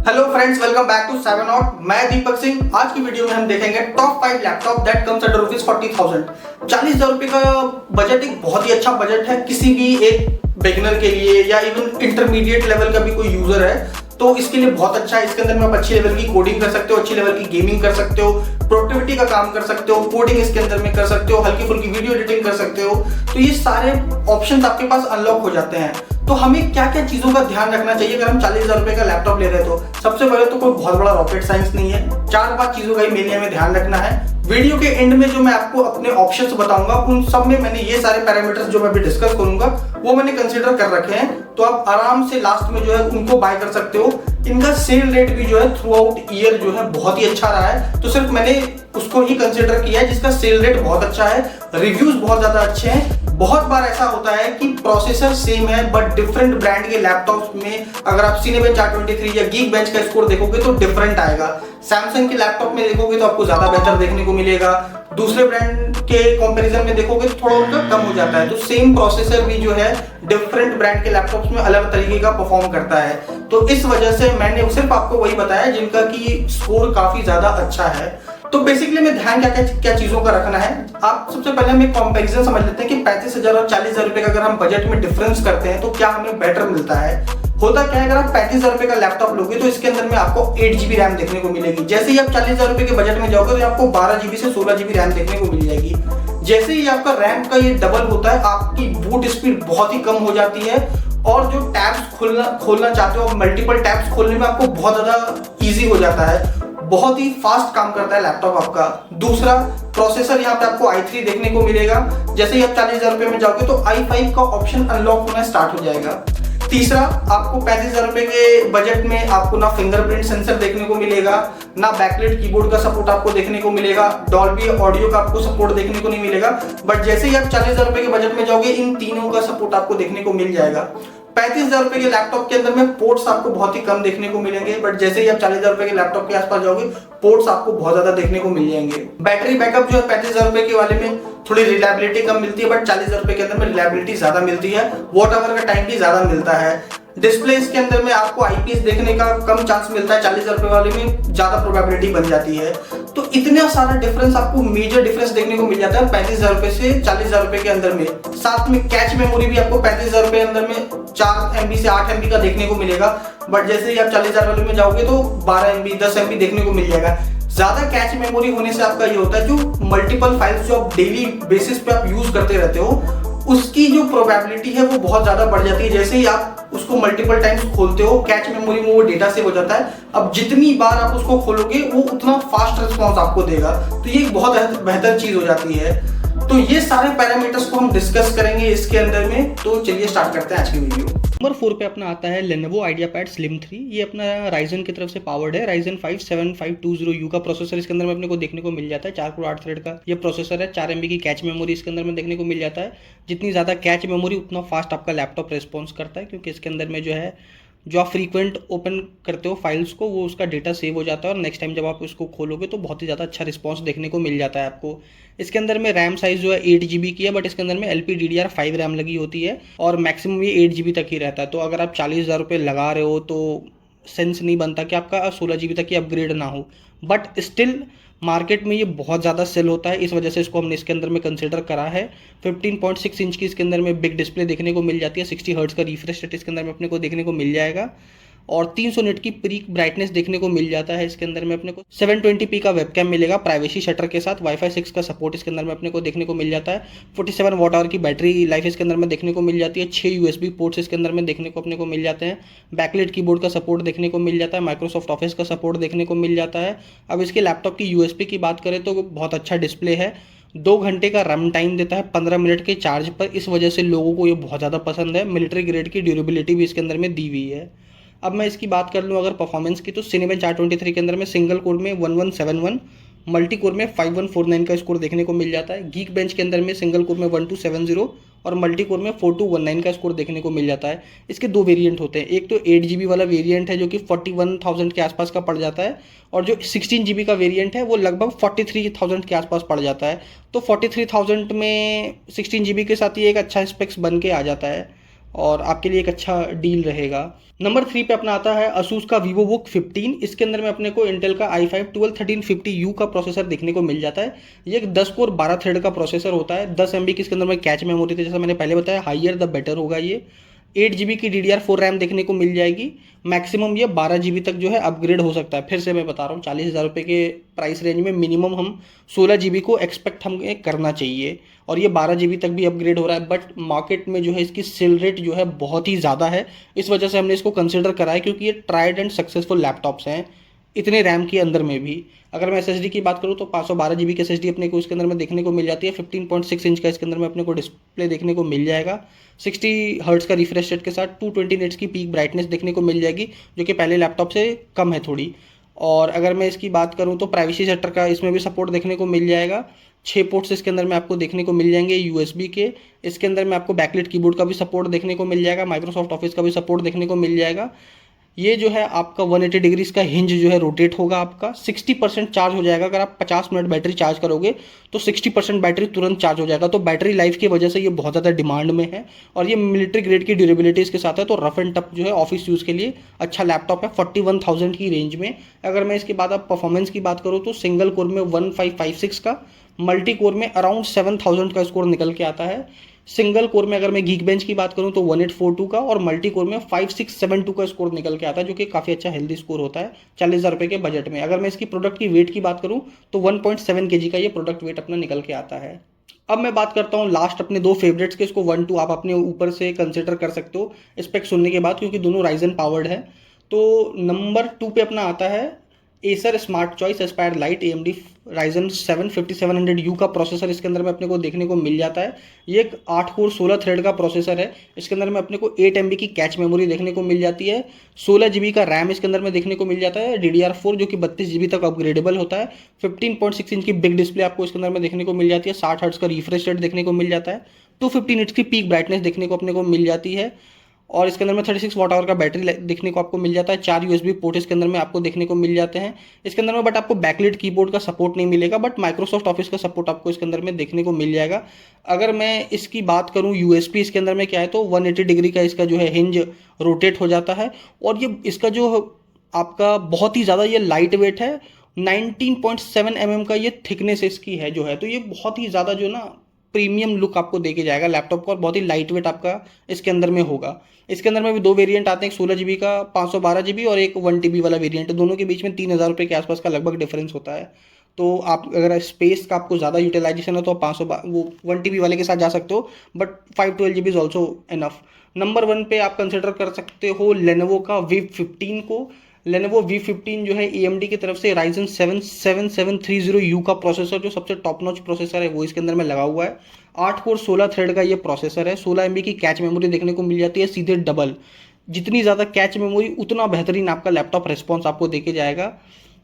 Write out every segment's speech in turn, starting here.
Hello friends, welcome back to 7 out. मैं दीपक सिंह। आज की वीडियो में हम देखेंगे top 5 laptop that comes at ₹40,000। 40,000 रुपये का बजट एक बहुत ही अच्छा बजट है किसी भी एक बिगिनर के लिए या इवन इंटरमीडिएट लेवल का भी कोई यूजर है तो इसके लिए बहुत अच्छा है। इसके अंदर में आप अच्छी लेवल की कोडिंग कर सकते हो, अच्छी लेवल की गेमिंग कर सकते हो, प्रोडक्टिविटी का काम कर सकते हो, कोडिंग इसके अंदर में कर सकते हो, हल्की फुल्की वीडियो एडिटिंग कर सकते हो। तो ये सारे ऑप्शंस आपके पास अनलॉक हो जाते हैं। तो हमें क्या क्या चीजों का ध्यान रखना चाहिए अगर हम 40,000 रुपए का लैपटॉप ले रहे हैं? तो सबसे पहले तो कोई बहुत बड़ा रॉकेट साइंस नहीं है। 4-5 चीजों का ही मेनली हमें ध्यान रखना है। वीडियो के एंड में जो मैं आपको अपने ऑप्शंस बताऊंगा उन सब में मैंने ये सारे पैरामीटर्स जो मैं अभी डिस्कस करूंगा वो मैंने कंसीडर कर रखे हैं। तो आप आराम से लास्ट में जो है उनको बाय कर सकते हो। इनका सेल रेट भी जो है थ्रू आउट ईयर जो है बहुत ही अच्छा रहा है। तो सिर्फ मैंने उसको ही कंसीडर किया है जिसका सेल रेट बहुत अच्छा है, रिव्यूज बहुत ज्यादा अच्छे हैं। बहुत बार ऐसा होता है कि प्रोसेसर सेम है बट डिफरेंट ब्रांड के लैपटॉप्स में अगर आप Cinebench R23 या Geekbench का स्कोर देखोगे तो डिफरेंट आएगा। सैमसंग के लैपटॉप में देखोगे तो आपको ज्यादा बेहतर देखने को मिलेगा, दूसरे ब्रांड के कंपैरिजन में देखोगे तो थोड़ा उनका कम हो जाता है। तो सेम प्रोसेसर भी जो है डिफरेंट ब्रांड के लैपटॉप्स में अलग तरीके का परफॉर्म करता है। तो इस वजह से मैंने सिर्फ आपको वही बताया जिनका की स्कोर काफी ज्यादा अच्छा है। तो बेसिकली में ध्यान क्या चीजों का रखना है। आप सबसे पहले हम एक कंपैरिजन समझ लेते हैं कि 35,000 और 40,000 रुपए का अगर हम बजट में डिफरेंस करते हैं तो क्या हमें बेटर मिलता है। होता क्या है, अगर आप 35,000 रुपए का लैपटॉप लोगे तो इसके अंदर में आपको 8 GB रैम देखने को मिलेगी। जैसे ही आप 40,000 रुपए के बजट में जाओगे तो आपको 12 GB से 16 GB रैम देखने को मिल जाएगी। जैसे ही आपका रैम का ये डबल होता है आपकी बूट स्पीड बहुत ही कम हो जाती है और जो टैब्स खोलना चाहते हो मल्टीपल टैब्स खोलने में आपको बहुत ज्यादा ईजी हो जाता है। बहुत ही फास्ट काम करता है लैपटॉप आपका। दूसरा, प्रोसेसर यहाँ पे आपको i3 देखने को मिलेगा। जैसे ही आप 40,000 रुपए में जाओगे तो i5 का ऑप्शन अनलॉक होना स्टार्ट हो जाएगा। तीसरा, आपको 35,000 रुपए के बजट में आपको ना फिंगरप्रिंट सेंसर देखने को मिलेगा, ना बैकलाइट कीबोर्ड का सपोर्ट आपको देखने को मिलेगा, डॉल्बी ऑडियो का आपको सपोर्ट देखने को नहीं मिलेगा। बट जैसे ही आप 40,000 रुपए के बजट में जाओगे इन तीनों का सपोर्ट आपको देखने को मिल जाएगा। 35,000 रुपए के लैपटॉप के अंदर में पोर्ट्स आपको बहुत ही कम देखने को मिलेंगे बट जैसे ही आप 40,000 रुपए के लैपटॉप के आसपास जाओगे पोर्ट्स आपको बहुत ज्यादा देखने को मिल जाएंगे। बैटरी बैकअप जो है 35,000 रुपए के वाले में थोड़ी रिलायबिलिटी कम मिलती है बट 40,000 रुपए के अंदर में रिलायबिलिटी ज्यादा मिलती है, वॉट आवर का टाइम भी ज्यादा मिलता है। डिस्प्ले इसके अंदर में आपको आईपीएस देखने का कम चांस मिलता है, 40,000 रुपए वाले में ज्यादा प्रोबेबिलिटी बन जाती है। तो इतना सारा डिफरेंस आपको मेजर डिफरेंस देखने को मिल जाता है 35,000 रुपए से 40,000 रुपए के अंदर में। साथ में कैच मेमोरी भी आपको 35,000 रुपए के अंदर में 4 MB से 8 MB का देखने को मिलेगा बट जैसे ही आप 40,000 वाले में जाओगे तो 12 MB 10 MB देखने को मिल जाएगा। ज्यादा कैच मेमोरी होने से आपका ये होता है जो मल्टीपल फाइल्स जो आप डेली बेसिस पे आप यूज करते रहते हो उसकी जो प्रोबेबिलिटी है वो बहुत ज्यादा बढ़ जाती है। जैसे ही आप उसको मल्टीपल टाइम्स खोलते हो कैच मेमोरी में वो डेटा सेव हो जाता है। अब जितनी बार आप उसको खोलोगे वो उतना फास्ट रिस्पॉन्स आपको देगा। तो ये एक बहुत बेहतर चीज हो जाती है। तो ये सारे पैरामीटर्स को हम डिस्कस करेंगे इसके अंदर में। तो चलिए स्टार्ट करते हैं आज की वीडियो। नंबर 4 पे अपना आता है Lenovo IdeaPad Slim 3। ये अपना Ryzen की तरफ से पावर्ड है। Ryzen 5 7520U का प्रोसेसर इसके अंदर में अपने को देखने को मिल जाता है। 4 कोर 8 थ्रेड का ये प्रोसेसर है। 4 MB की कैच मेमोरी इसके अंदर में देखने को मिल जाता है। जितनी ज़्यादा कैच मेमोरी उतना फास्ट आपका लैपटॉप रिस्पॉन्स करता है क्योंकि इसके अंदर में जो आप फ्रीक्वेंट ओपन करते हो फाइल्स को वो उसका डेटा सेव हो जाता है और नेक्स्ट टाइम जब आप उसको खोलोगे तो बहुत ही ज़्यादा अच्छा रिस्पॉन्स देखने को मिल जाता है आपको। इसके अंदर में रैम साइज़ जो है 8 GB की है बट इसके अंदर में LPDDR5 रैम लगी होती है और मैक्सिमम ये 8 GB तक ही रहता है। तो अगर आप 40,000 रुपये लगा रहे हो तो सेंस नहीं बनता कि आपका 16 GB तक ही अपग्रेड ना हो। बट स्टिल मार्केट में ये बहुत ज़्यादा सेल होता है, इस वजह से इसको हमने इसके अंदर में कंसिडर करा है। 15.6 इंच की इसके अंदर में बिग डिस्प्ले देखने को मिल जाती है। 60 हर्ट्ज का रिफ्रेश रेट इसके अंदर में अपने को देखने को मिल जाएगा और 300 निट की पीक ब्राइटनेस देखने को मिल जाता है। इसके अंदर में अपने को 720p का वेबकैम मिलेगा प्राइवेसी शटर के साथ। वाईफाई 6 का सपोर्ट इसके अंदर में अपने को देखने को मिल जाता है। 47 वॉट आवर की बैटरी लाइफ इसके अंदर में देखने को मिल जाती है। 6 USB पोर्ट्स इसके अंदर में देखने को अपने को मिल जाते हैं। बैकलाइट कीबोर्ड का सपोर्ट देखने को मिल जाता है। माइक्रोसॉफ्ट ऑफिस का सपोर्ट देखने को मिल जाता है। अब इसके लैपटॉप की USP की बात करें तो बहुत अच्छा डिस्प्ले है। 2 घंटे का रन टाइम देता है 15 मिनट के चार्ज पर। इस वजह से लोगों को ये बहुत ज़्यादा पसंद है। मिलिट्री ग्रेड की ड्यूरेबिलिटी भी इसके अंदर में दी हुई है। अब मैं इसकी बात कर लूँ अगर परफॉर्मेंस की तो Cinebench R23 के अंदर में सिंगल कोर में 1171, मल्टी कोर में 5149 का स्कोर देखने को मिल जाता है। Geekbench के अंदर में सिंगल कोर में 1270 और मल्टी कोर में 4219 का स्कोर देखने को मिल जाता है। इसके 2 वेरिएंट होते हैं, एक तो 8 GB वाला वेरिएंट है जो कि 41,000 के आसपास का पड़ जाता है और जो 16 GB का वेरिएंट है वो लगभग 43,000 के आसपास पड़ जाता है। तो 43,000 में 16 GB के साथ ये एक अच्छा स्पेक्स बन के आ जाता है और आपके लिए एक अच्छा डील रहेगा। नंबर 3 पे अपना आता है Asus का VivoBook 15। इसके अंदर में अपने को इंटेल का i5 121350U का प्रोसेसर देखने को मिल जाता है। ये एक 10 कोर 12 थ्रेड का प्रोसेसर होता है। 10 MB की इसके अंदर में कैच मेमोरी थी, जैसा मैंने पहले बताया, हाइयर द बेटर होगा ये। 8 GB की DDR4 रैम देखने को मिल जाएगी। मैक्सिमम ये 12 GB तक जो है अपग्रेड हो सकता है। फिर से मैं बता रहा हूँ, 40,000 रुपये के प्राइस रेंज में मिनिमम हम 16 GB को एक्सपेक्ट हमें करना चाहिए, और ये 12 GB तक भी अपग्रेड हो रहा है। बट मार्केट में जो है इसकी सेल रेट जो है बहुत ही ज़्यादा है, इस वजह से हमने इसको कंसिडर करा है, क्योंकि ये ट्राइड एंड सक्सेसफुल लैपटॉप्स हैं इतने रैम के अंदर में भी। अगर मैं SSD की बात करूँ तो 512 GB की SSD अपने को इसके अंदर में देखने को मिल जाती है। 15.6 इंच का इसके अंदर में अपने को डिस्प्ले देखने को मिल जाएगा। 60 हर्ट्ज़ का रिफ्रेश रेट के साथ 220 निट्स की पीक ब्राइटनेस देखने को मिल जाएगी, जो कि पहले लैपटॉप से कम है थोड़ी। और अगर मैं इसकी बात करूँ तो प्राइवेसी सेक्टर का इसमें भी सपोर्ट देखने को मिल जाएगा। 6 पोर्ट्स इसके अंदर में आपको देखने को मिल जाएंगे USB के। इसके अंदर में आपको बैकलाइट कीबोर्ड का भी सपोर्ट देखने को मिल जाएगा। माइक्रोसॉफ्ट ऑफिस का भी सपोर्ट देखने को मिल जाएगा। ये जो है आपका 180 डिग्री का हिंज जो है रोटेट होगा। आपका 60% चार्ज हो जाएगा। अगर आप 50 मिनट बैटरी चार्ज करोगे तो 60% बैटरी तुरंत चार्ज हो जाएगा। तो बैटरी लाइफ की वजह से ये बहुत ज़्यादा डिमांड में है, और ये मिलिट्री ग्रेड की ड्यूरेबिलिटी इसके साथ है। तो रफ एंड टफ जो है ऑफिस यूज़ के लिए अच्छा लैपटॉप है 41,000 की रेंज में। अगर मैं इसके बाद अब परफॉर्मेंस की बात करूँ तो सिंगल कोर में 1556 का, मल्टी कोर में अराउंड 7000 का स्कोर निकल के आता है। सिंगल कोर में अगर मैं गीकबेंच की बात करूं तो 1842 का, और मल्टी कोर में 5672 का स्कोर निकल के आता है, जो कि काफ़ी अच्छा हेल्दी स्कोर होता है 40,000 रुपये के बजट में। अगर मैं इसकी प्रोडक्ट की वेट की बात करूं तो 1.7 kg का ये प्रोडक्ट वेट अपना निकल के आता है। अब मैं बात करता हूं लास्ट अपने 2 फेवरेट्स के। इसको 1 2 आप अपने ऊपर से कंसिडर कर सकते हो स्पेक सुनने के बाद, क्योंकि दोनों राइजन पावर्ड है। तो नंबर 2 पे अपना आता है Acer smart choice Aspire light AMD Ryzen 7 5700U का प्रोसेसर इसके अंदर में अपने को देखने को मिल जाता है। ये एक 8 कोर 16 थ्रेड का प्रोसेसर है। इसके अंदर में अपने को 8 MB की कैच मेमोरी देखने को मिल जाती है। 16 GB का रैम इसके अंदर में देखने को मिल जाता है। DDR4 जो कि 32 GB तक अपग्रेडेबल होता है। 15.6 इंच की बिग डिस्प्ले आपको इसके अंदर में देखने को मिल जाती है। 60 हर्ट्ज का रिफ्रेश रेट देखने को मिल जाता है। 250 निट्स की पीक ब्राइटनेस देखने को अपने को मिल जाती है, और इसके अंदर में 36 वाट आवर का बैटरी देखने को आपको मिल जाता है। 4 USB पोर्ट इसके अंदर में आपको देखने को मिल जाते हैं इसके अंदर में। बट आपको बैकलाइट कीबोर्ड का सपोर्ट नहीं मिलेगा, बट माइक्रोसॉफ्ट ऑफिस का सपोर्ट आपको इसके अंदर में देखने को मिल जाएगा। अगर मैं इसकी बात करूं USB इसके अंदर में क्या है, तो 180 डिग्री का इसका जो है हिंज रोटेट हो जाता है, और ये इसका जो आपका बहुत ही ज़्यादा ये लाइट वेट है। 19.7 mm का ये थिकनेस इसकी है जो है, तो ये बहुत ही ज़्यादा जो ना प्रीमियम लुक आपको देके जाएगा लैपटॉप को, और बहुत ही लाइट वेट आपका इसके अंदर में होगा। इसके अंदर में भी 2 वेरिएंट आते हैं, एक 16 GB का 512 GB और एक 1 TB वाला वेरिएंट। दोनों के बीच में 3,000 रुपये के आसपास का लगभग डिफरेंस होता है। तो आप अगर स्पेस का आपको ज़्यादा यूटिलाइजेशन है तो आप 1 TB वाले के साथ जा सकते हो, but 512 GB is also enough. Number 1 पे आप कंसिडर कर सकते हो लेनोवो का V15 को। लेनोवो V15 जो है AMD की तरफ से Ryzen 7 7730U का प्रोसेसर, जो सबसे टॉप नॉच प्रोसेसर है, वो इसके अंदर में लगा हुआ है। 8 कोर 16 थ्रेड का ये प्रोसेसर है। 16 MB की कैच मेमोरी देखने को मिल जाती है, सीधे डबल। जितनी ज़्यादा कैच मेमोरी उतना बेहतरीन आपका लैपटॉप रिस्पॉन्स आपको देके जाएगा।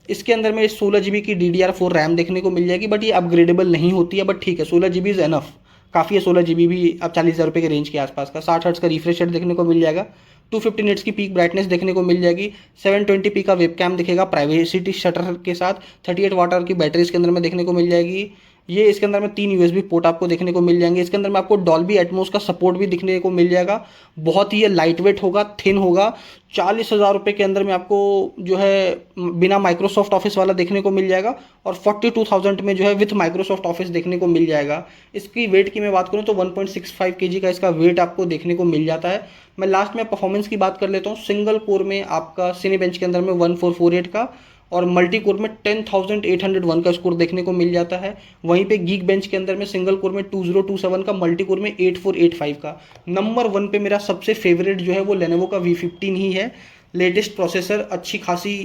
इसके अंदर में 16 GB की DDR4 रैम देखने को मिल जाएगी, बट ये अपग्रेडेबल नहीं होती है, बट ठीक है 16 GB इज़ एनफ, काफ़ी है। 16 GB भी अब 40,000 रुपये के रेंज के आसपास का। 60 हर्ट्ज का रिफ्रेश रेट देखने को मिल जाएगा। 250 निट्स की पीक ब्राइटनेस देखने को मिल जाएगी। 720p का वेबकैम दिखेगा प्राइवेसी शटर के साथ। 38 वाट आवर की बैटरी इसके अंदर में देखने को मिल जाएगी। ये इसके अंदर में 3 USB पोर्ट आपको देखने को मिल जाएंगे। इसके अंदर में आपको डॉल्बी एटमॉस का सपोर्ट भी दिखने को मिल जाएगा। बहुत ही ये लाइट वेट होगा, थिन होगा। 40,000 रुपये के अंदर में आपको जो है बिना माइक्रोसॉफ्ट ऑफिस वाला देखने को मिल जाएगा, और 42,000 में जो है विथ माइक्रोसॉफ्ट ऑफिस देखने को मिल जाएगा। इसकी वेट की मैं बात करूँ तो 1.65 kg का इसका वेट आपको देखने को मिल जाता है। मैं लास्ट में परफॉर्मेंस की बात कर लेता हूँ। सिंगल कोर में आपका सिनेबेंच के अंदर में 1448 का, और मल्टी कोर में 10,801 का स्कोर देखने को मिल जाता है। वहीं पे गीक बेंच के अंदर में सिंगल कोर में 2027 का, मल्टी कोर में 8485 का। नंबर 1 पे मेरा सबसे फेवरेट जो है वो लेनोवो का V15 ही है। लेटेस्ट प्रोसेसर, अच्छी खासी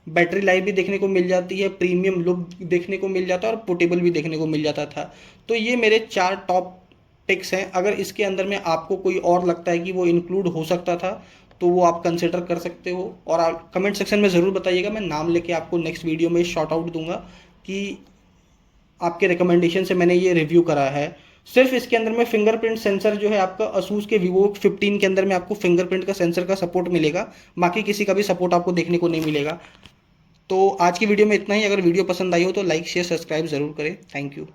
बैटरी लाइफ भी देखने को मिल जाती है, प्रीमियम लुक देखने को मिल जाता है, और पोर्टेबल भी देखने को मिल जाता था। तो ये मेरे 4 टॉप पिक्स हैं। अगर इसके अंदर में आपको कोई और लगता है कि वो इंक्लूड हो सकता था तो वो आप कंसिडर कर सकते हो, और आप कमेंट सेक्शन में ज़रूर बताइएगा। मैं नाम लेके आपको नेक्स्ट वीडियो में शॉर्ट आउट दूंगा कि आपके रिकमेंडेशन से मैंने ये रिव्यू करा है। सिर्फ इसके अंदर में फिंगरप्रिंट सेंसर जो है आपका Asus के VivoBook 15 के अंदर में आपको फिंगरप्रिंट का सेंसर का सपोर्ट मिलेगा, बाकी किसी का भी सपोर्ट आपको देखने को नहीं मिलेगा। तो आज की वीडियो में इतना ही। अगर वीडियो पसंद आई हो तो लाइक शेयर सब्सक्राइब ज़रूर करें। Thank you.